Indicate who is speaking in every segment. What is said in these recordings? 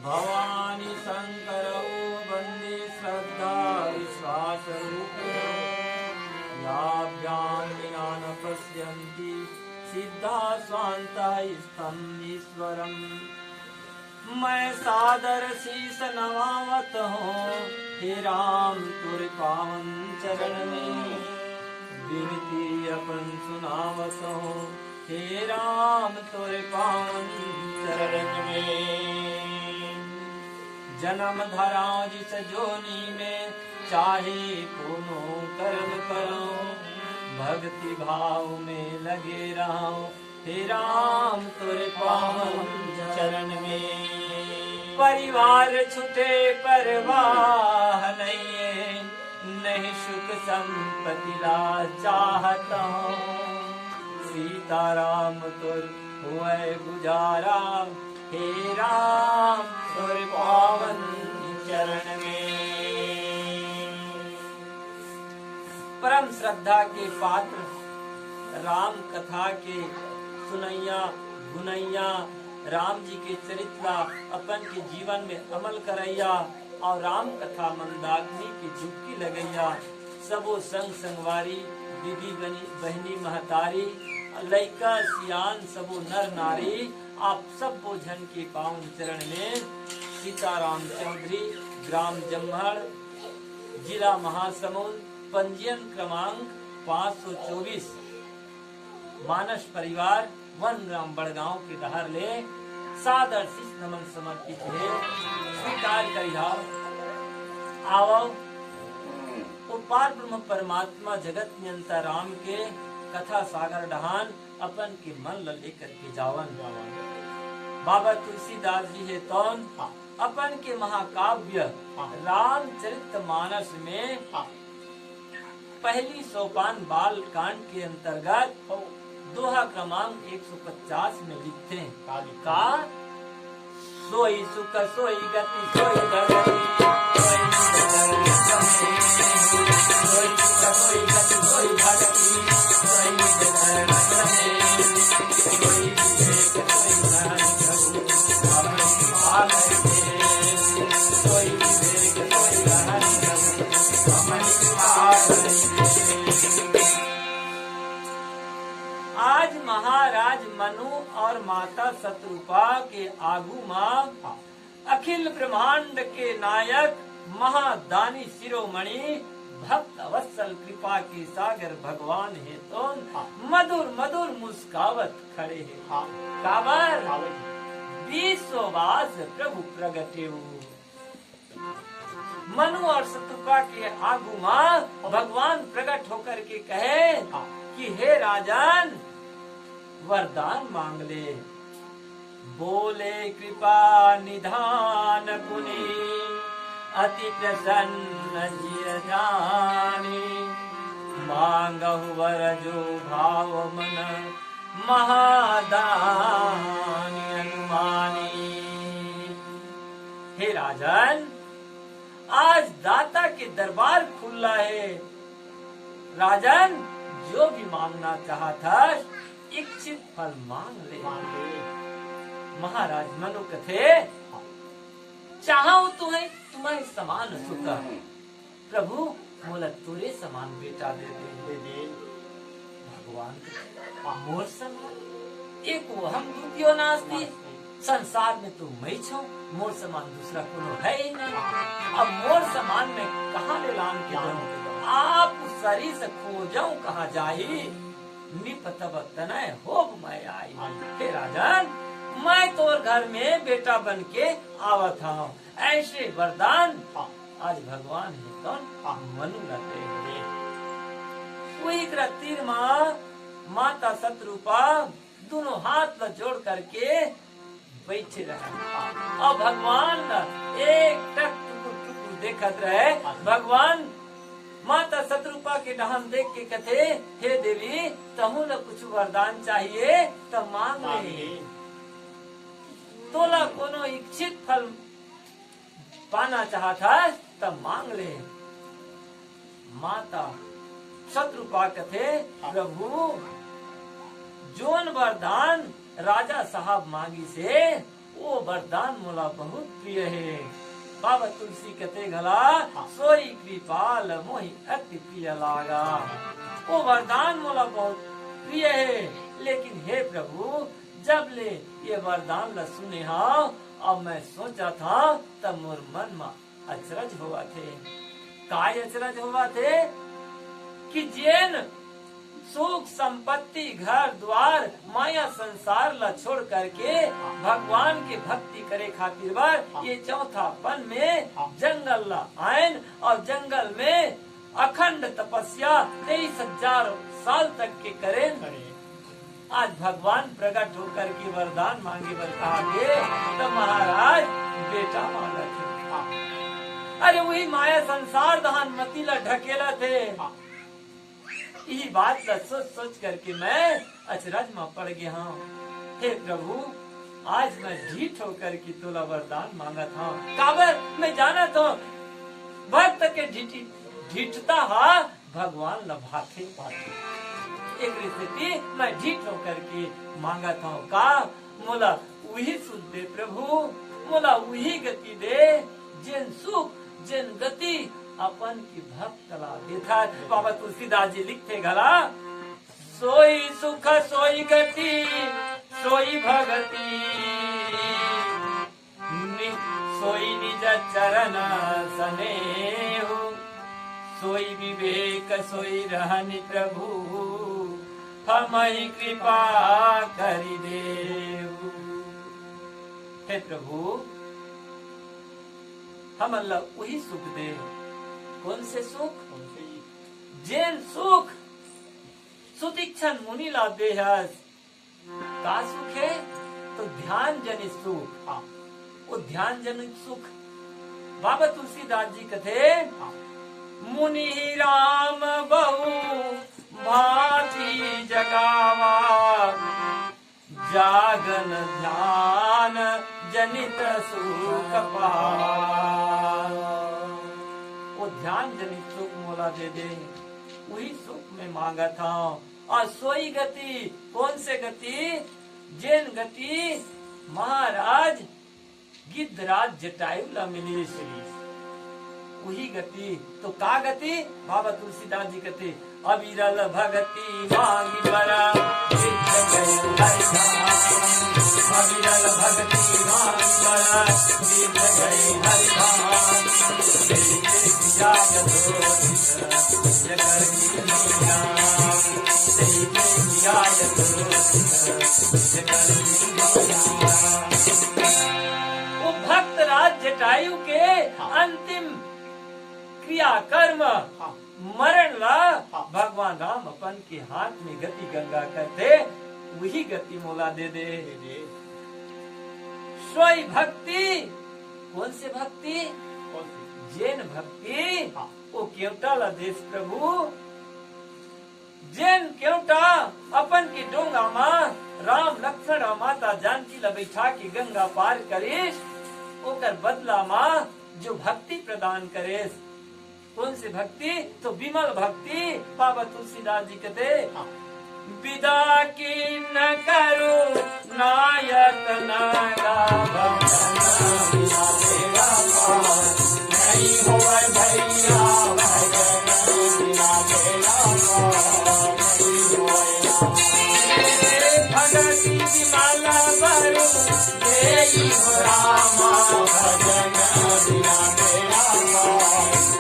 Speaker 1: भवानी शंकरौ वन्दे श्रद्धा विश्वासरूपिणौ याभ्यां विना न पश्यन्ति सिद्धा स्वान्तः स्थम् ईश्वरम्। मैं सादर शीस नवावत हूँ हे राम तुर पावन चरण में, विनती अपन सुनावत हूँ हे राम तुर पावन चरण में। जन्म धरा जिस जोनी में चाहे कोनो कर्म करो, भक्ति भाव में लगे रहो हे राम तुर पावन चरण में। परिवार छुटे परवाह नहीं, नहीं सुख संपत्ति ला चाहता हूँ, सीताराम तुर हुए गुजारा हे राम तुर पावन चरण में। परम श्रद्धा के पात्र राम कथा के सुनैया गुनैया, राम जी के चरित्र अपन के जीवन में अमल करैया और राम कथा मंदाग्नि की झुक्की लगैया। सबो संग संगवारी दीदी बहनी महतारी लइका सियान सबो नर नारी, आप सब बोझन के पावन चरण में। सीताराम चौधरी, ग्राम जम्हड़, जिला महासमुंद, पंजीयन क्रमांक 524, मानस परिवार, वन ग्राम बड़गांव के दहर ले सादर शीश नमन समर्पित है। स्वीकार करिहा। आवो उपार ब्रह्म परमात्मा जगत नियंता राम के कथा सागर डहान अपन के मन ल लेकर के जावन। बाबा तुलसीदास जी है तौन अपन के महाकाव्य रामचरित मानस में पहली सोपान बाल कांड के अंतर्गत दोहा क्रमांक 150 में लिखते हैं का सोई सुख सोई गति सोई भगति, सोई सुख सोई गति सोई भगति, सोई धर्म सोई विवेक सोई ज्ञान प्रभु अपने पाल है, सोई विवेक सोई ज्ञान प्रभु अपने पाल है। आज महाराज मनु और माता शत्रुपा के आगू मां अखिल ब्रह्मांड के नायक महादानी शिरोमणि भक्त वत्सल कृपा के सागर भगवान है तो मधुर मधुर मुस्कावत खड़े हैं। काबर विश्ववास प्रभु प्रगटे। मनु और शत्रुपा के आगू मां भगवान प्रकट होकर के कहे कि हे राजन वरदान मांग ले। बोले कृपा निधान गुनी अति प्रसन्न जिय जानी, मांगहु वर जो भाव मन महादानी अनुमानी। हे राजन आज दाता के दरबार खुला है। राजन जो भी मांगना चाहता इच्छित फल मांग ले। महाराज मनु कथे चाहो तुम्हें समान सुख, प्रभु मोला तुरे समान बेटा दे दे। भगवान मोर समान एक वो हम दुतियो नास्ती, संसार में तो मैं छो, मोर समान दूसरा कोनो है ही नहीं। अब मोर समान में कहाँ ले लान के जाऊं, आप शरीर से खोजाऊं कहाँ जाही, निपतब तनय होब मैं आई। हे राजन मैं तोर घर में बेटा बन के आवत हूँ, ऐसे वरदान आज भगवान है कौन मनु लते हैं। वही तीर माँ माता शत्रुपा दोनों हाथ जोड़ करके बैठे रहे और भगवान एक टक टुकुर देखत रहे। भगवान माता शत्रुपा के डहान देख के कथे हे देवी तहु न कुछ वरदान चाहिए तो मांग ले। तोला कोनो इच्छित फल पाना चाहता तब मांग ले। माता शत्रुपा कथे प्रभु जोन वरदान राजा साहब मांगी से वो वरदान मोला बहुत प्रिय है। बाबा तुलसी कहते गला सोई कृपाल मोहि अति प्रिय लागा। वो वरदान मोला बहुत प्रिय है, लेकिन हे प्रभु जब ले ये वरदान ला सुने हाँ, अब मैं सोचा था तब मोर मन में अचरज हुआ थे। काय अचरज हुआ थे कि जैन सुख संपत्ति घर द्वार माया संसार ला छोड़ करके भगवान के भक्ति करे खातिर बार ये चौथा पन में जंगल ला आयन और जंगल में अखंड तपस्या 23,000 साल तक के करें। आज भगवान प्रकट होकर के वरदान मांगे बर कहा के तो महाराज बेटा मांगा थे। अरे वही माया संसार दहन मती ला ढकेला थे। यही बात ला सोच सोच करके मैं अचरज में पड़ गया हूँ। हे प्रभु आज मैं ढीठ होकर के तोला वरदान मांगा था। काबर मैं जाना था भक्त के ढीठता हा भगवान लभाते पाते। एक स्थिति मैं ढीठ होकर के मांगा था का मोला वही सुन दे प्रभु, मोला वही गति दे जिन सुख जिन गति अपन की भक्त ला देता। बाबा तुलसीदास जी लिखते गला सोई सुख सोई गति सोई भगति सोई निज चरण स्नेह सोई विवेक सोई रहनि प्रभु हमहि कृपा करि देव। हे प्रभु हम अल्लाह वही सुख दे। कौन से सुख? जैन सुख सुदीक्षण मुनि ला देहस का सुख है तो ध्यान जनित सुख। वो ध्यान जनित सुख बाबा तुलसीदास जी कथे मुनि राम बहु भांति जगावा जागन ध्यान जनित सुख पावा। वो ध्यान जनित सुख मोला दे दे, वही सुख में मांगा था। और सोई गति कौन से गति? जैन गति महाराज गिद्धराज जटायु ला मिली वही गति। तो का गति? बाबा तुलसीदास जी कहते अविरल भगति मांगी बरा अविरल भगति मांगी बरा वो भक्त राज जटायु के अंतिम क्रिया कर्म मरण ला भगवान राम अपन के हाथ में गति गंगा करते, वही गति मोला दे दे। सोई भक्ति कौन से भक्ति? जैन भक्ति वो केवटा ला देश प्रभु। जैन केवटा अपन की डोंगा माँ राम लक्ष्मण और माता जानकी ला बैठा के गंगा पार करेश, ओकर बदला माँ जो भक्ति प्रदान करेश। कौन से भक्ति? तो विमल भक्ति। बाबा तुलसीदास जी कहते विदा की न करो नायक नागा नहीं हो भैया भगती विमाला बरु देई रामा भजन बिना तेरा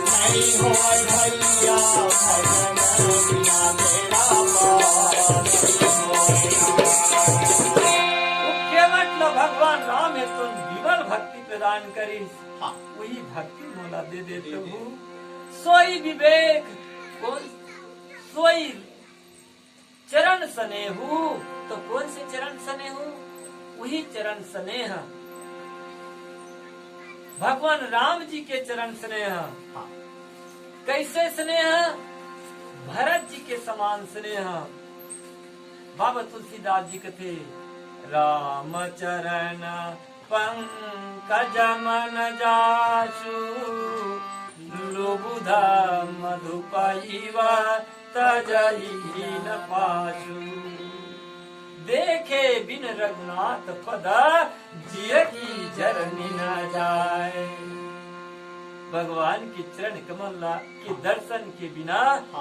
Speaker 1: नहीं हो भैया भजन बिना तेरा मतलब भगवान राम है तुम विमल भक्ति प्रदान करी। वही भक्ति मोला दे दे प्रभु। सोई विवेक कौन? सोई चरण स्नेहु। तो कौन से चरण स्नेहु? वही चरण स्नेह भगवान राम जी के चरण स्नेह। कैसे स्नेह? भरत जी के समान स्नेह। बाबा तुलसीदास जी कथे राम चरण पंकज मन जासु लुबुधा मधुपैवा तजई न पासु देखे बिन रघुनाथ पद जिय की जरनी न जाए। भगवान के चरण कमल के दर्शन के बिना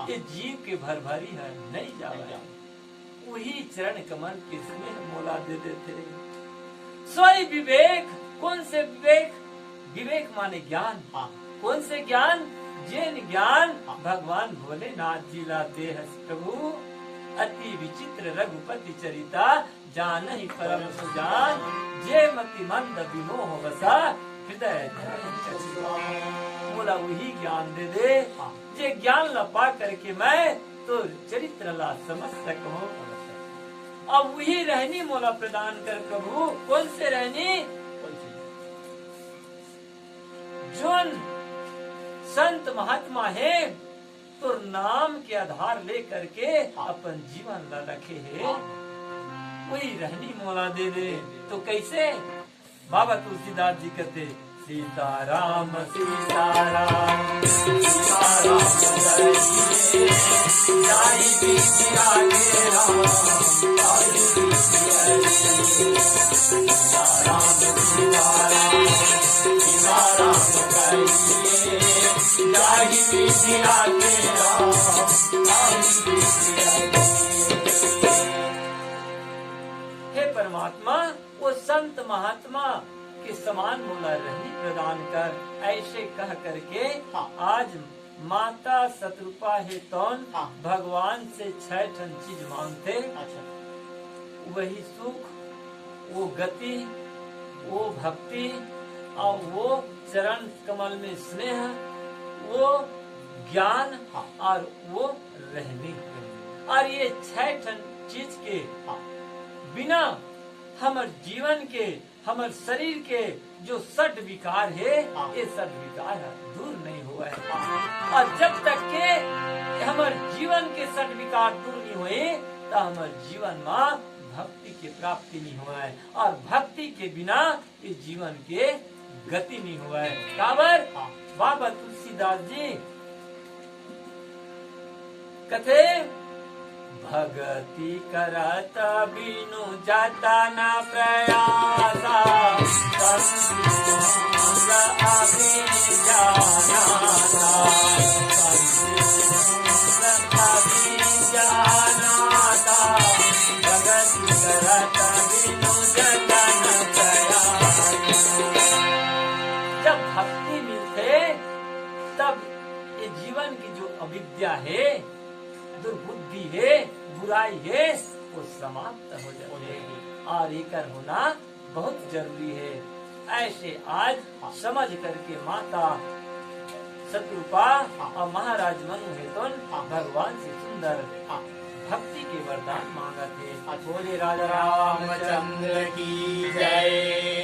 Speaker 1: ये जीव के भरभरी है नहीं जावे। वही चरण कमल के स्नेह मोला दे देते। सोई विवेक, कौन से विवेक? विवेक माने ज्ञान। कौन से ज्ञान? जिन ज्ञान भगवान भोलेनाथ जी लाते हैं प्रभु। अति विचित्र रघुपति चरिता जानहि परम सुजान। जे मति मंद विमोह बसा हृदय मोला वही ज्ञान दे दे जे ज्ञान ला पा करके मैं तो चरित्र ला समझ सकूं। अब वही रहनी मोला प्रदान कर प्रभु। कौन से रहनी? जोन संत महात्मा है तो नाम के आधार ले करके अपन जीवन ला रखे है, वही रहनी मोला दे दे। तो कैसे? बाबा तुलसीदास जी कहते सीताराम सीताराम सीताराम जाहि बीच आगे राम जाहि बीच सीताराम सीताराम सीताराम करिए जाहि बीच आगे राम जाहि बीच। हे परमात्मा, वो संत महात्मा के समान मोला रहनी प्रदान कर। ऐसे कह करके आज माता शत्रुपा है तौन भगवान से 6 ठन चीज मांगते। वही सुख, वो गति, वो भक्ति और वो चरण कमल में स्नेह, वो ज्ञान और वो रहनी। और ये 6 ठन चीज के बिना हमर जीवन के, हमर शरीर के जो सट विकार है, ये सट विकार दूर नहीं हुआ है। और जब तक के हमर जीवन के सट विकार दूर नहीं हुए तो हमर जीवन में भक्ति की प्राप्ति नहीं हुआ है। और भक्ति के बिना इस जीवन के गति नहीं हुआ है। काबर? बाबा तुलसीदास जी कथे भगति करत बिनु जाता न प्रयासा भगति करत बिनु जाता न प्रयासा। जब भक्ति मिलते तब ये जीवन की जो अविद्या है, दुर्बुद्धि है, बुराई है, वो समाप्त हो जाती है। और एकर होना बहुत जरूरी है। ऐसे आज समझ करके माता शत्रुपा और महाराज मनु हेतुन भगवान से सुंदर भक्ति के वरदान मांगा थे। बोले राजा रामचंद्र की जय।